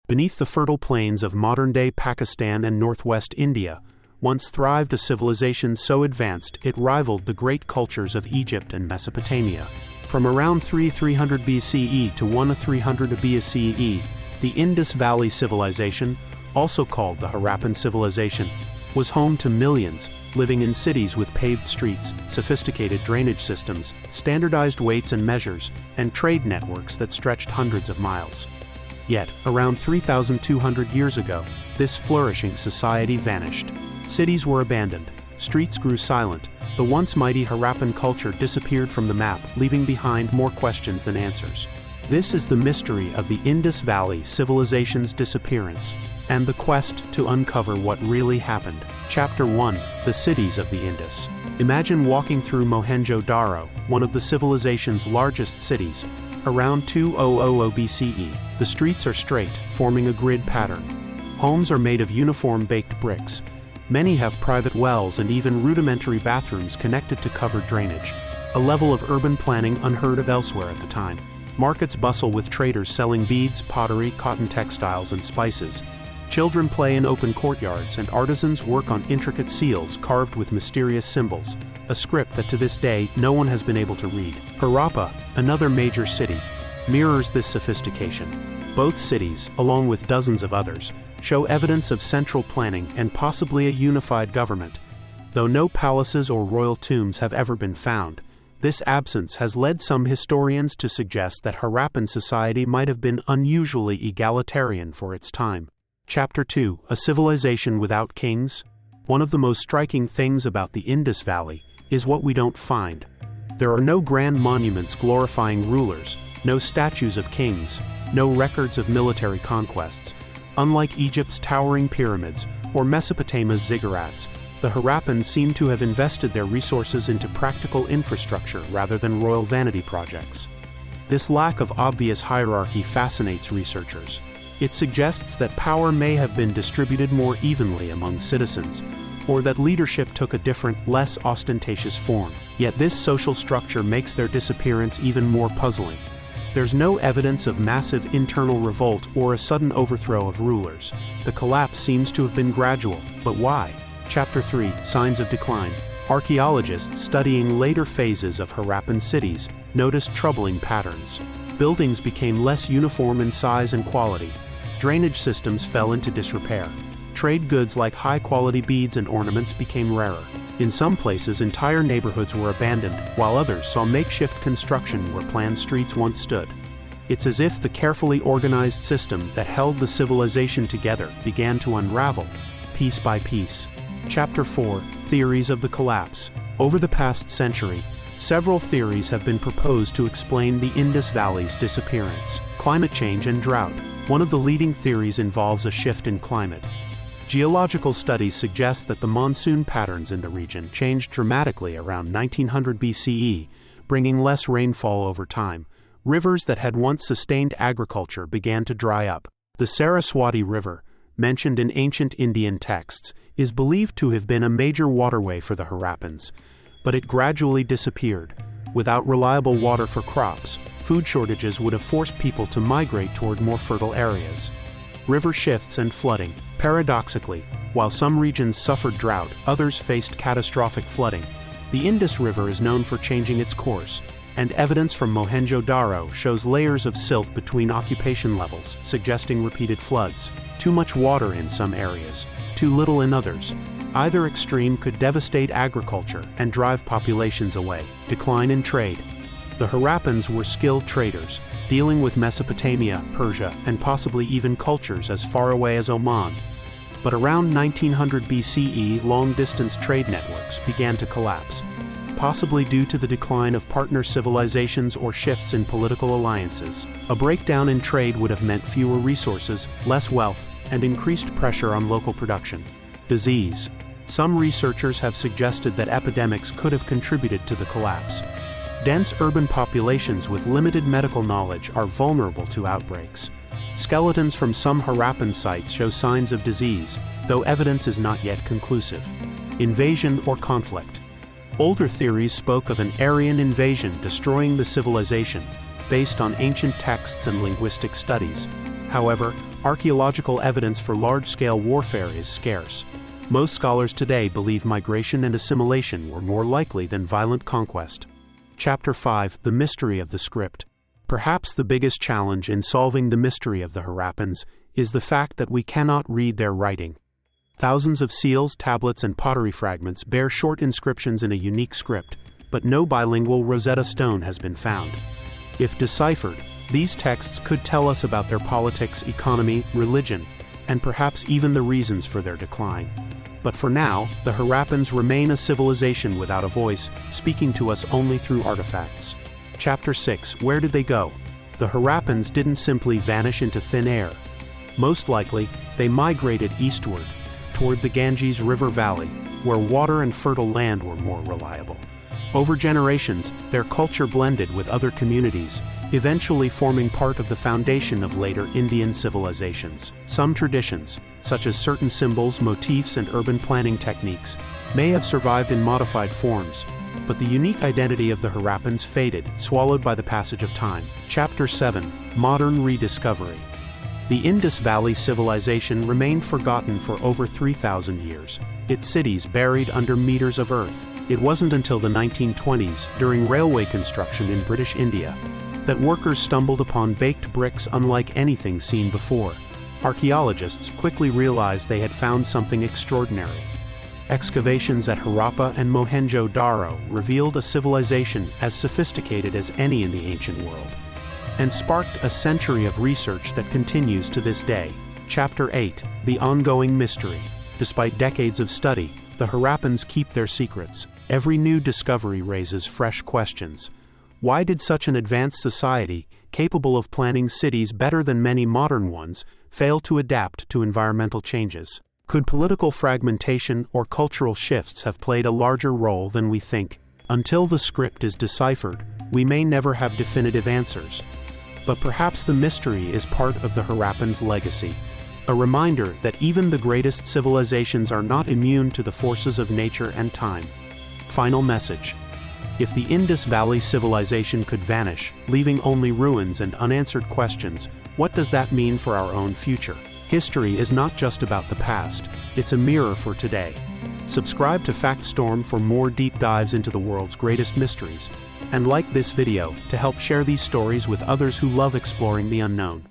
Beneath the fertile plains of modern-day Pakistan and northwest India, once thrived a civilization so advanced it rivaled the great cultures of Egypt and Mesopotamia. From around 300 BCE to 1300 BCE, the Indus Valley Civilization, also called the Harappan Civilization, was home to millions, living in cities with paved streets, sophisticated drainage systems, standardized weights and measures, and trade networks that stretched hundreds of miles. Yet, around 3,200 years ago, this flourishing society vanished. Cities were abandoned, streets grew silent, the once mighty Harappan culture disappeared from the map, leaving behind more questions than answers. This is the mystery of the Indus Valley Civilization's disappearance, and the quest to uncover what really happened. Chapter 1: The Cities of the Indus. Imagine walking through Mohenjo-Daro, one of the civilization's largest cities, around 2000 BCE. The streets are straight, forming a grid pattern. Homes are made of uniform baked bricks. Many have private wells and even rudimentary bathrooms connected to covered drainage, a level of urban planning unheard of elsewhere at the time. Markets bustle with traders selling beads, pottery, cotton textiles, and spices. Children play in open courtyards, and artisans work on intricate seals carved with mysterious symbols, a script that to this day no one has been able to read. Harappa, another major city, mirrors this sophistication. Both cities, along with dozens of others, show evidence of central planning and possibly a unified government. Though no palaces or royal tombs have ever been found, this absence has led some historians to suggest that Harappan society might have been unusually egalitarian for its time. Chapter 2: A Civilization Without Kings. One of the most striking things about the Indus Valley is what we don't find. There are no grand monuments glorifying rulers, no statues of kings, no records of military conquests. Unlike Egypt's towering pyramids or Mesopotamia's ziggurats, the Harappans seem to have invested their resources into practical infrastructure rather than royal vanity projects. This lack of obvious hierarchy fascinates researchers. It suggests that power may have been distributed more evenly among citizens, or that leadership took a different, less ostentatious form. Yet this social structure makes their disappearance even more puzzling. There's no evidence of massive internal revolt or a sudden overthrow of rulers. The collapse seems to have been gradual, but why? Chapter 3: Signs of Decline. Archaeologists studying later phases of Harappan cities noticed troubling patterns. Buildings became less uniform in size and quality. Drainage systems fell into disrepair. Trade goods like high-quality beads and ornaments became rarer. In some places, entire neighborhoods were abandoned, while others saw makeshift construction where planned streets once stood. It's as if the carefully organized system that held the civilization together began to unravel, piece by piece. Chapter 4: Theories of the Collapse. Over the past century, several theories have been proposed to explain the Indus Valley's disappearance. Climate change and drought. One of the leading theories involves a shift in climate. Geological studies suggest that the monsoon patterns in the region changed dramatically around 1900 BCE, bringing less rainfall over time. Rivers that had once sustained agriculture began to dry up. The Saraswati River, mentioned in ancient Indian texts, is believed to have been a major waterway for the Harappans, but it gradually disappeared. Without reliable water for crops, food shortages would have forced people to migrate toward more fertile areas. River shifts and flooding. Paradoxically, while some regions suffered drought, others faced catastrophic flooding. The Indus River is known for changing its course, and evidence from Mohenjo-Daro shows layers of silt between occupation levels, suggesting repeated floods. Too much water in some areas, too little in others. Either extreme could devastate agriculture and drive populations away. Decline in trade. The Harappans were skilled traders, dealing with Mesopotamia, Persia, and possibly even cultures as far away as Oman. But around 1900 BCE, long-distance trade networks began to collapse, possibly due to the decline of partner civilizations or shifts in political alliances. A breakdown in trade would have meant fewer resources, less wealth, and increased pressure on local production. Disease. Some researchers have suggested that epidemics could have contributed to the collapse. Dense urban populations with limited medical knowledge are vulnerable to outbreaks. Skeletons from some Harappan sites show signs of disease, though evidence is not yet conclusive. Invasion or conflict. Older theories spoke of an Aryan invasion destroying the civilization, based on ancient texts and linguistic studies. However, archaeological evidence for large-scale warfare is scarce. Most scholars today believe migration and assimilation were more likely than violent conquest. Chapter 5: The Mystery of the Script. Perhaps the biggest challenge in solving the mystery of the Harappans is the fact that we cannot read their writing. Thousands of seals, tablets, and pottery fragments bear short inscriptions in a unique script, but no bilingual Rosetta Stone has been found. If deciphered, these texts could tell us about their politics, economy, religion, and perhaps even the reasons for their decline. But for now, the Harappans remain a civilization without a voice, speaking to us only through artifacts. Chapter 6: Where did they go? The Harappans didn't simply vanish into thin air. Most likely, they migrated eastward, toward the Ganges River Valley, where water and fertile land were more reliable. Over generations, their culture blended with other communities, eventually forming part of the foundation of later Indian civilizations. Some traditions, such as certain symbols, motifs, and urban planning techniques, may have survived in modified forms, but the unique identity of the Harappans faded, swallowed by the passage of time. Chapter 7: Modern Rediscovery. The Indus Valley Civilization remained forgotten for over 3,000 years, its cities buried under meters of earth. It wasn't until the 1920s, during railway construction in British India, that workers stumbled upon baked bricks unlike anything seen before. Archaeologists quickly realized they had found something extraordinary. Excavations at Harappa and Mohenjo-Daro revealed a civilization as sophisticated as any in the ancient world, and sparked a century of research that continues to this day. Chapter 8: The Ongoing Mystery. Despite decades of study, the Harappans keep their secrets. Every new discovery raises fresh questions. Why did such an advanced society, capable of planning cities better than many modern ones, fail to adapt to environmental changes? Could political fragmentation or cultural shifts have played a larger role than we think? Until the script is deciphered, we may never have definitive answers. But perhaps the mystery is part of the Harappans' legacy, a reminder that even the greatest civilizations are not immune to the forces of nature and time. Final message: if the Indus Valley Civilization could vanish, leaving only ruins and unanswered questions, what does that mean for our own future? History is not just about the past, it's a mirror for today. Subscribe to FactStorm for more deep dives into the world's greatest mysteries, and like this video to help share these stories with others who love exploring the unknown.